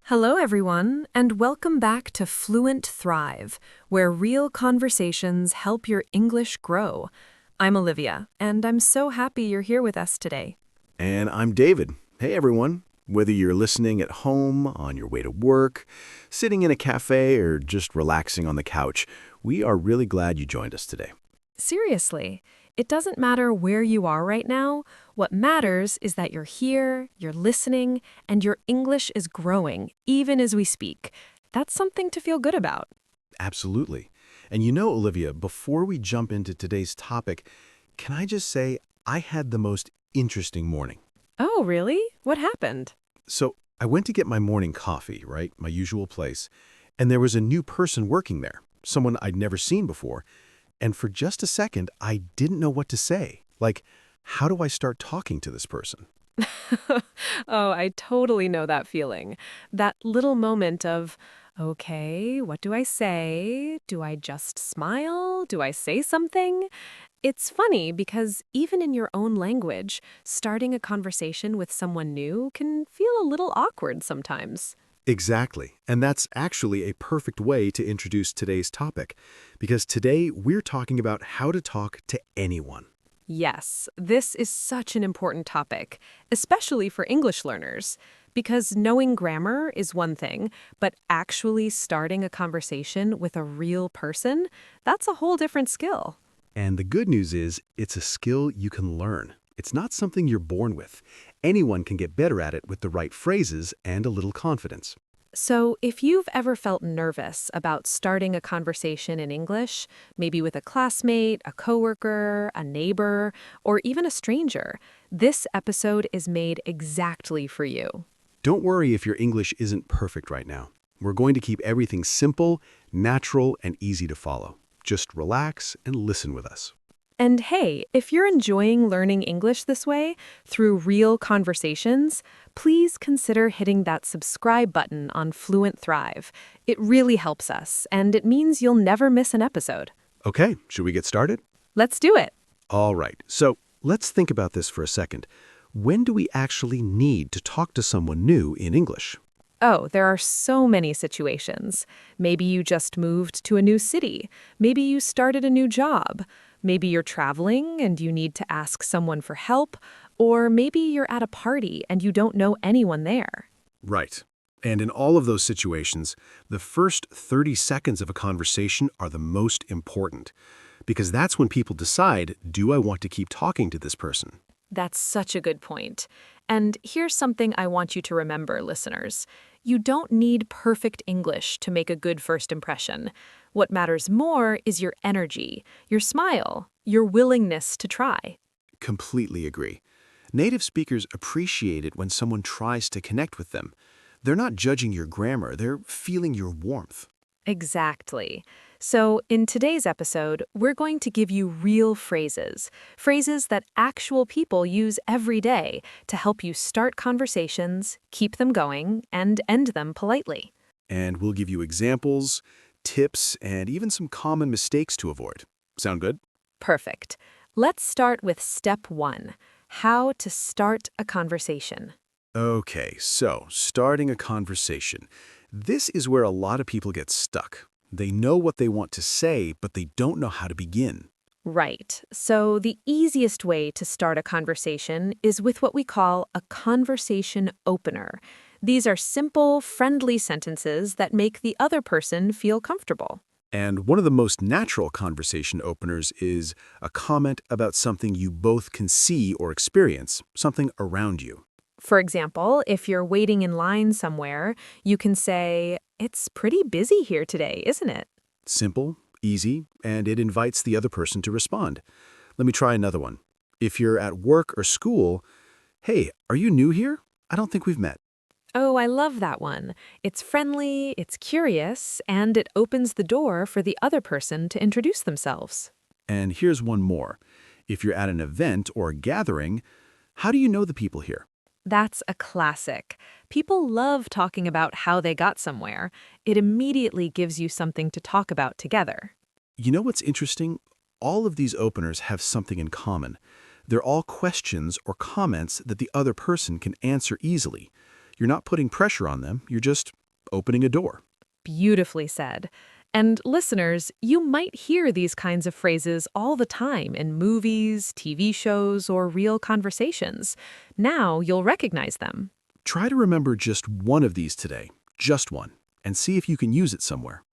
Hello, everyone, and welcome back to Fluent Thrive, where real conversations help your English grow. I'm Olivia, and I'm so happy you're here with us today. And I'm David. Hey everyone. Whether you're listening at home, on your way to work, sitting in a cafe, or just relaxing on the couch, we are really glad you joined us today. Seriously, it doesn't matter where you are right now. What matters is that you're here, you're listening, and your English is growing, even as we speak. That's something to feel good about. Absolutely. And you know, Olivia, before we jump into today's topic, can I just say I had the most interesting morning. Oh, really? What happened? So I went to get my morning coffee, right? My usual place. And there was a new person working there, someone I'd never seen before. And for just a second, I didn't know what to say. Like, how do I start talking to this person? Oh, I totally know that feeling. That little moment of, okay, what do I say? Do I just smile? Do I say something? It's funny because even in your own language, starting a conversation with someone new can feel a little awkward sometimes. Exactly. And that's actually a perfect way to introduce today's topic, because today we're talking about how to talk to anyone. Yes, this is such an important topic, especially for English learners, because knowing grammar is one thing, but actually starting a conversation with a real person, that's a whole different skill. And the good news is it's a skill you can learn. It's not something you're born with. Anyone can get better at it with the right phrases and a little confidence. So, if you've ever felt nervous about starting a conversation in English, maybe with a classmate, a coworker, a neighbor, or even a stranger, this episode is made exactly for you. Don't worry if your English isn't perfect right now. We're going to keep everything simple, natural, and easy to follow. Just relax and listen with us. And hey, if you're enjoying learning English this way, through real conversations, please consider hitting that subscribe button on Fluent Thrive. It really helps us, and it means you'll never miss an episode. Okay, should we get started? Let's do it. All right, so let's think about this for a second. When do we actually need to talk to someone new in English? Oh, there are so many situations. Maybe you just moved to a new city. Maybe you started a new job. Maybe you're traveling and you need to ask someone for help. Or maybe you're at a party and you don't know anyone there. Right. And in all of those situations, the first 30 seconds of a conversation are the most important, because that's when people decide, do I want to keep talking to this person? That's such a good point. And here's something I want you to remember, listeners. You don't need perfect English to make a good first impression. What matters more is your energy, your smile, your willingness to try. Completely agree. Native speakers appreciate it when someone tries to connect with them. They're not judging your grammar, they're feeling your warmth. Exactly. So, in today's episode, we're going to give you real phrases, phrases that actual people use every day to help you start conversations, keep them going, and end them politely. And we'll give you examples, tips, and even some common mistakes to avoid. Sound good? Perfect. Let's start with step one, how to start a conversation. Okay, so starting a conversation. This is where a lot of people get stuck. They know what they want to say, but they don't know how to begin. Right. So the easiest way to start a conversation is with what we call a conversation opener. These are simple, friendly sentences that make the other person feel comfortable. And one of the most natural conversation openers is a comment about something you both can see or experience, something around you. For example, if you're waiting in line somewhere, you can say, "It's pretty busy here today, isn't it?" Simple, easy, and it invites the other person to respond. Let me try another one. If you're at work or school, hey, are you new here? I don't think we've met. Oh, I love that one. It's friendly, it's curious, and it opens the door for the other person to introduce themselves. And here's one more. If you're at an event or a gathering, how do you know the people here? That's a classic. People love talking about how they got somewhere. It immediately gives you something to talk about together. You know what's interesting? All of these openers have something in common. They're all questions or comments that the other person can answer easily. You're not putting pressure on them, you're just opening a door. Beautifully said. And listeners, you might hear these kinds of phrases all the time in movies, TV shows, or real conversations. Now you'll recognize them. Try to remember just one of these today, just one, and see if you can use it somewhere.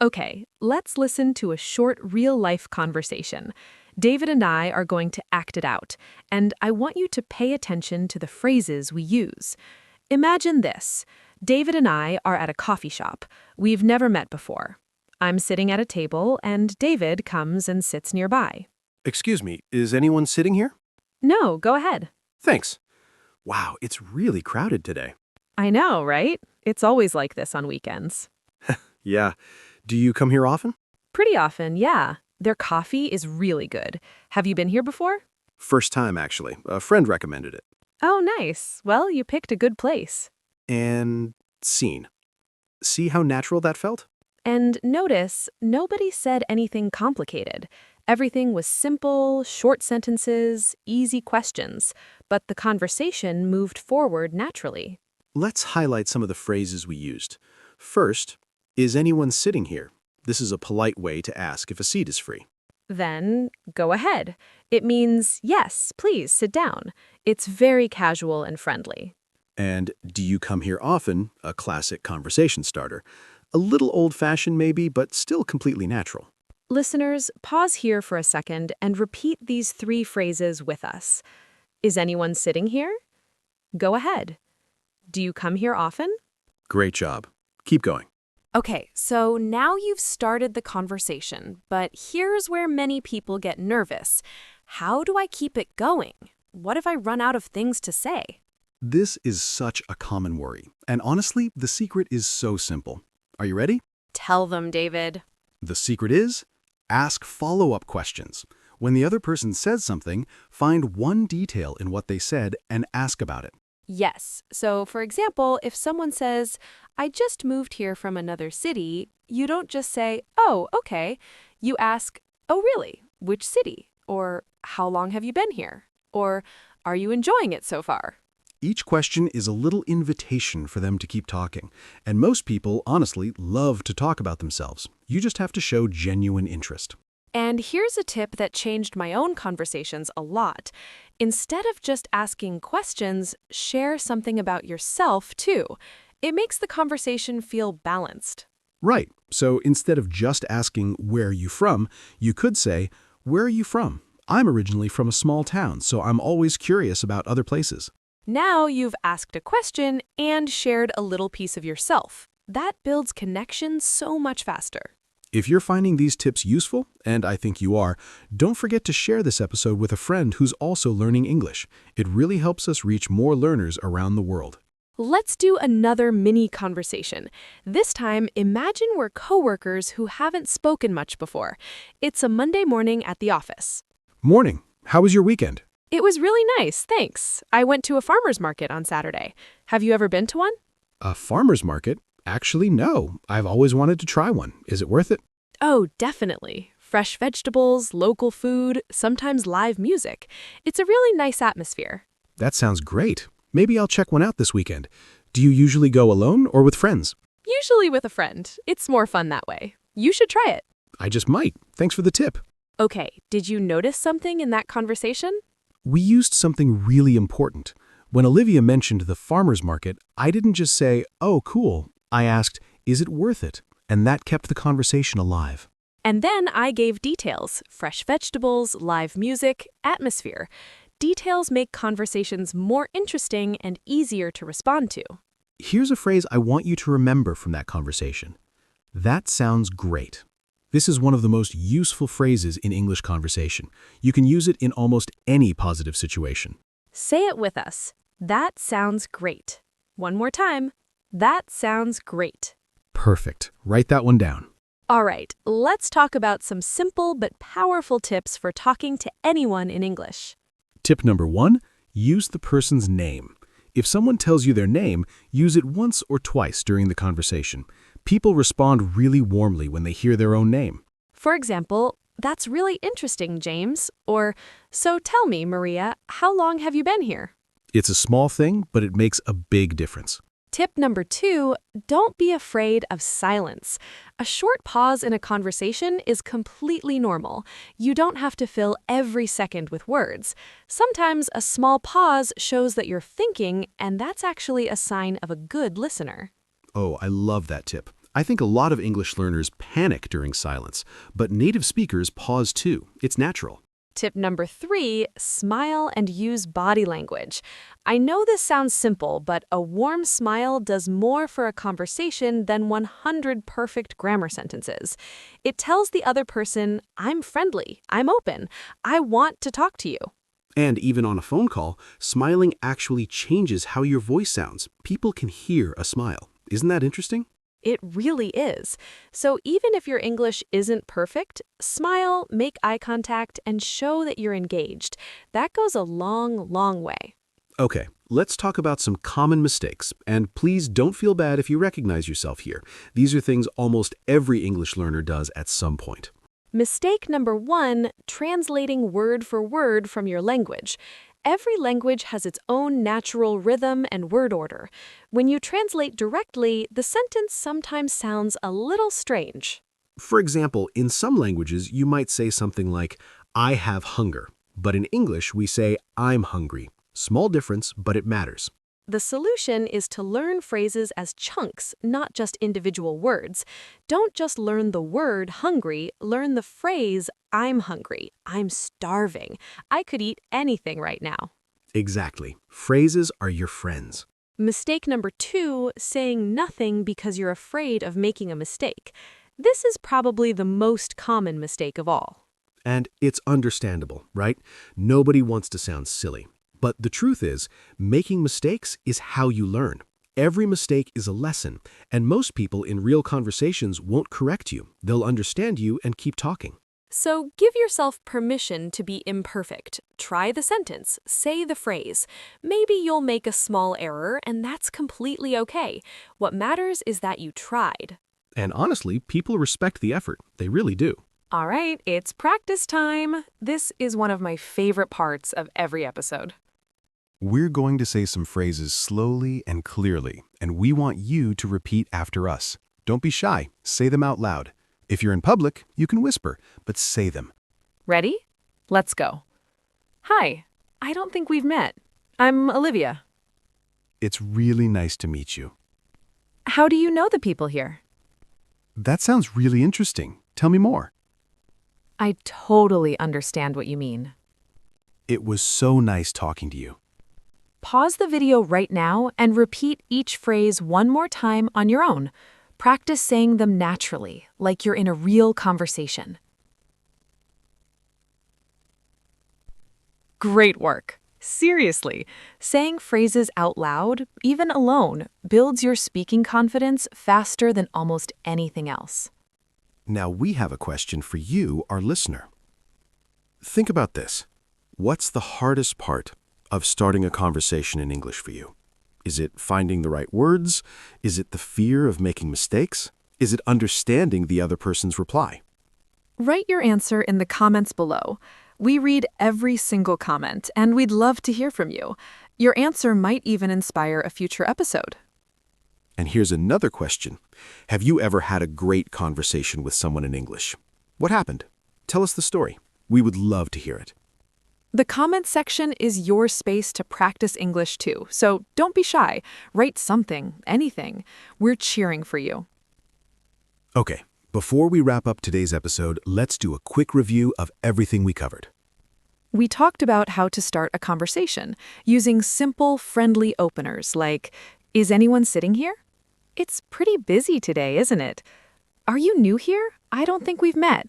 Okay, let's listen to a short real-life conversation. David and I are going to act it out, and I want you to pay attention to the phrases we use. Imagine this. David and I are at a coffee shop. We've never met before. I'm sitting at a table, and David comes and sits nearby. Excuse me, is anyone sitting here? No, go ahead. Thanks. Wow, it's really crowded today. I know, right? It's always like this on weekends. Yeah. Do you come here often? Pretty often, yeah. Their coffee is really good. Have you been here before? First time, actually. A friend recommended it. Oh, nice. Well, you picked a good place. And scene. See how natural that felt? And notice, nobody said anything complicated. Everything was simple, short sentences, easy questions, but the conversation moved forward naturally. Let's highlight some of the phrases we used. First, is anyone sitting here? This is a polite way to ask if a seat is free. Then, go ahead. It means, yes, please sit down. It's very casual and friendly. And do you come here often? A classic conversation starter. A little old-fashioned maybe, but still completely natural. Listeners, pause here for a second and repeat these three phrases with us. Is anyone sitting here? Go ahead. Do you come here often? Great job. Keep going. Okay, so now you've started the conversation, but here's where many people get nervous. How do I keep it going? What if I run out of things to say? This is such a common worry. And honestly, the secret is so simple. Are you ready? Tell them, David. The secret is, ask follow-up questions. When the other person says something, find one detail in what they said and ask about it. Yes. So, for example, if someone says, I just moved here from another city, you don't just say, oh, okay. You ask, oh, really? Which city? Or how long have you been here? Or are you enjoying it so far? Each question is a little invitation for them to keep talking. And most people, honestly, love to talk about themselves. You just have to show genuine interest. And here's a tip that changed my own conversations a lot. Instead of just asking questions, share something about yourself, too. It makes the conversation feel balanced. Right. So instead of just asking, where are you from, you could say, where are you from? I'm originally from a small town, so I'm always curious about other places. Now you've asked a question and shared a little piece of yourself. That builds connection so much faster. If you're finding these tips useful, and I think you are, don't forget to share this episode with a friend who's also learning English. It really helps us reach more learners around the world. Let's do another mini conversation. This time, imagine we're coworkers who haven't spoken much before. It's a Monday morning at the office. Morning. How was your weekend? It was really nice, thanks. I went to a farmer's market on Saturday. Have you ever been to one? A farmer's market? Actually, no. I've always wanted to try one. Is it worth it? Oh, definitely. Fresh vegetables, local food, sometimes live music. It's a really nice atmosphere. That sounds great. Maybe I'll check one out this weekend. Do you usually go alone or with friends? Usually with a friend. It's more fun that way. You should try it. I just might. Thanks for the tip. Okay, did you notice something in that conversation? We used something really important. When Olivia mentioned the farmer's market, I didn't just say, oh, cool. I asked, is it worth it? And that kept the conversation alive. And then I gave details: fresh vegetables, live music, atmosphere. Details make conversations more interesting and easier to respond to. Here's a phrase I want you to remember from that conversation. That sounds great. This is one of the most useful phrases in English conversation. You can use it in almost any positive situation. Say it with us. That sounds great. One more time. That sounds great. Perfect. Write that one down. All right, let's talk about some simple but powerful tips for talking to anyone in English. Tip number 1, use the person's name. If someone tells you their name, use it once or twice during the conversation. People respond really warmly when they hear their own name. For example, that's really interesting, James. Or, so tell me, Maria, how long have you been here? It's a small thing, but it makes a big difference. Tip number 2, don't be afraid of silence. A short pause in a conversation is completely normal. You don't have to fill every second with words. Sometimes a small pause shows that you're thinking, and that's actually a sign of a good listener. Oh, I love that tip. I think a lot of English learners panic during silence, but native speakers pause too. It's natural. Tip number 3, smile and use body language. I know this sounds simple, but a warm smile does more for a conversation than 100 perfect grammar sentences. It tells the other person, I'm friendly, I'm open, I want to talk to you. And even on a phone call, smiling actually changes how your voice sounds. People can hear a smile. Isn't that interesting? It really is. So even if your English isn't perfect, smile, make eye contact, and show that you're engaged. That goes a long, long way. Okay, let's talk about some common mistakes. And please don't feel bad if you recognize yourself here. These are things almost every English learner does at some point. Mistake number 1, translating word for word from your language. Every language has its own natural rhythm and word order. When you translate directly, the sentence sometimes sounds a little strange. For example, in some languages, you might say something like, I have hunger. But in English, we say, I'm hungry. Small difference, but it matters. The solution is to learn phrases as chunks, not just individual words. Don't just learn the word hungry, learn the phrase I'm hungry, I'm starving, I could eat anything right now. Exactly. Phrases are your friends. Mistake number 2, saying nothing because you're afraid of making a mistake. This is probably the most common mistake of all. And it's understandable, right? Nobody wants to sound silly. But the truth is, making mistakes is how you learn. Every mistake is a lesson, and most people in real conversations won't correct you. They'll understand you and keep talking. So give yourself permission to be imperfect. Try the sentence, say the phrase. Maybe you'll make a small error, and that's completely okay. What matters is that you tried. And honestly, people respect the effort. They really do. All right, it's practice time. This is one of my favorite parts of every episode. We're going to say some phrases slowly and clearly, and we want you to repeat after us. Don't be shy. Say them out loud. If you're in public, you can whisper, but say them. Ready? Let's go. Hi, I don't think we've met. I'm Olivia. It's really nice to meet you. How do you know the people here? That sounds really interesting. Tell me more. I totally understand what you mean. It was so nice talking to you. Pause the video right now and repeat each phrase one more time on your own. Practice saying them naturally, like you're in a real conversation. Great work. Seriously, saying phrases out loud, even alone, builds your speaking confidence faster than almost anything else. Now we have a question for you, our listener. Think about this. What's the hardest part of starting a conversation in English for you? Is it finding the right words? Is it the fear of making mistakes? Is it understanding the other person's reply? Write your answer in the comments below. We read every single comment, and we'd love to hear from you. Your answer might even inspire a future episode. And here's another question. Have you ever had a great conversation with someone in English? What happened? Tell us the story. We would love to hear it. The comments section is your space to practice English too, so don't be shy. Write something, anything. We're cheering for you. Okay, before we wrap up today's episode, let's do a quick review of everything we covered. We talked about how to start a conversation using simple, friendly openers like, is anyone sitting here? It's pretty busy today, isn't it? Are you new here? I don't think we've met.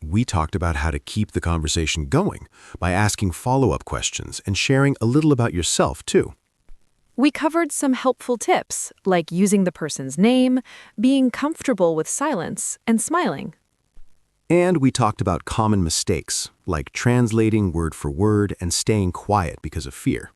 We talked about how to keep the conversation going by asking follow-up questions and sharing a little about yourself, too. We covered some helpful tips, like using the person's name, being comfortable with silence, and smiling. And we talked about common mistakes, like translating word for word and staying quiet because of fear.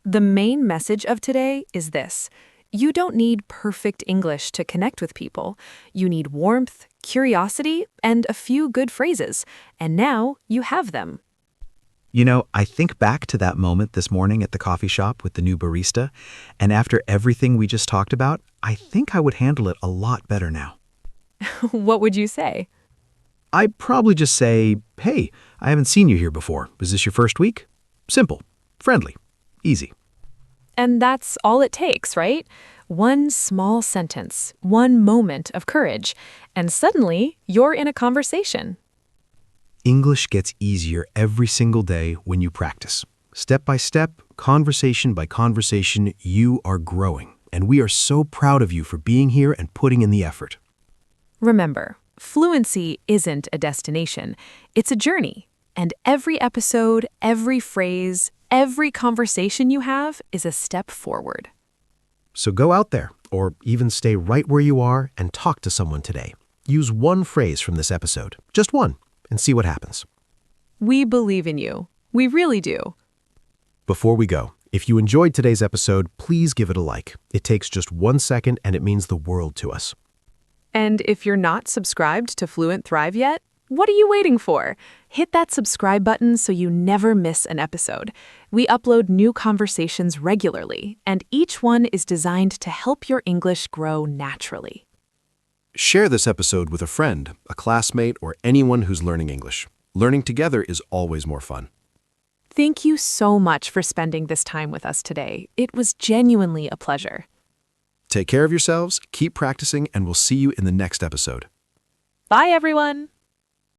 The main message of today is this. You don't need perfect English to connect with people. You need warmth, curiosity, and a few good phrases. And now you have them. I think back to that moment this morning at the coffee shop with the new barista, and after everything we just talked about, I think I would handle it a lot better now. What would you say? I'd probably just say, hey, I haven't seen you here before. Is this your first week? Simple, friendly, easy. And that's all it takes, right? One small sentence, one moment of courage, and suddenly you're in a conversation. English gets easier every single day when you practice. Step by step, conversation by conversation, you are growing. And we are so proud of you for being here and putting in the effort. Remember, fluency isn't a destination, it's a journey. And every episode, every phrase, every conversation you have is a step forward. So go out there, or even stay right where you are and talk to someone today. Use one phrase from this episode, just one, and see what happens. We believe in you. We really do. Before we go, if you enjoyed today's episode, please give it a like. It takes just 1 second and it means the world to us. And if you're not subscribed to Fluent Thrive yet, what are you waiting for? Hit that subscribe button so you never miss an episode. We upload new conversations regularly, and each one is designed to help your English grow naturally. Share this episode with a friend, a classmate, or anyone who's learning English. Learning together is always more fun. Thank you so much for spending this time with us today. It was genuinely a pleasure. Take care of yourselves, keep practicing, and we'll see you in the next episode. Bye, everyone.